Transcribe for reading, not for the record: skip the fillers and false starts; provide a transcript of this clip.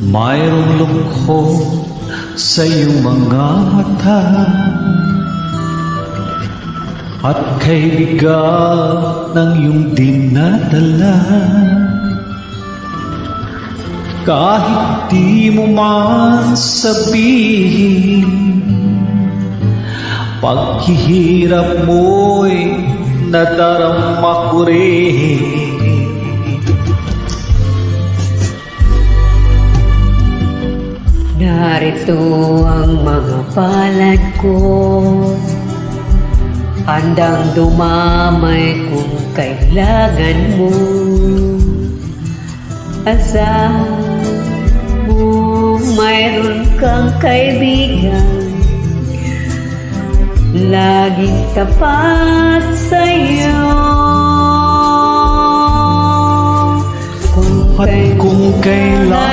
mayroong lungkot sa iyong mga mata, at kay bigat ng iyong dinadala. Kahit di mo man sabihin, paghihirap mo'y nadarama ko rin. Narito ang mga palad ko, handang dumamay kung kailangan mo. Asahan mo mayroon kang kaibigan, laging tapat sa'yo. At kung kailan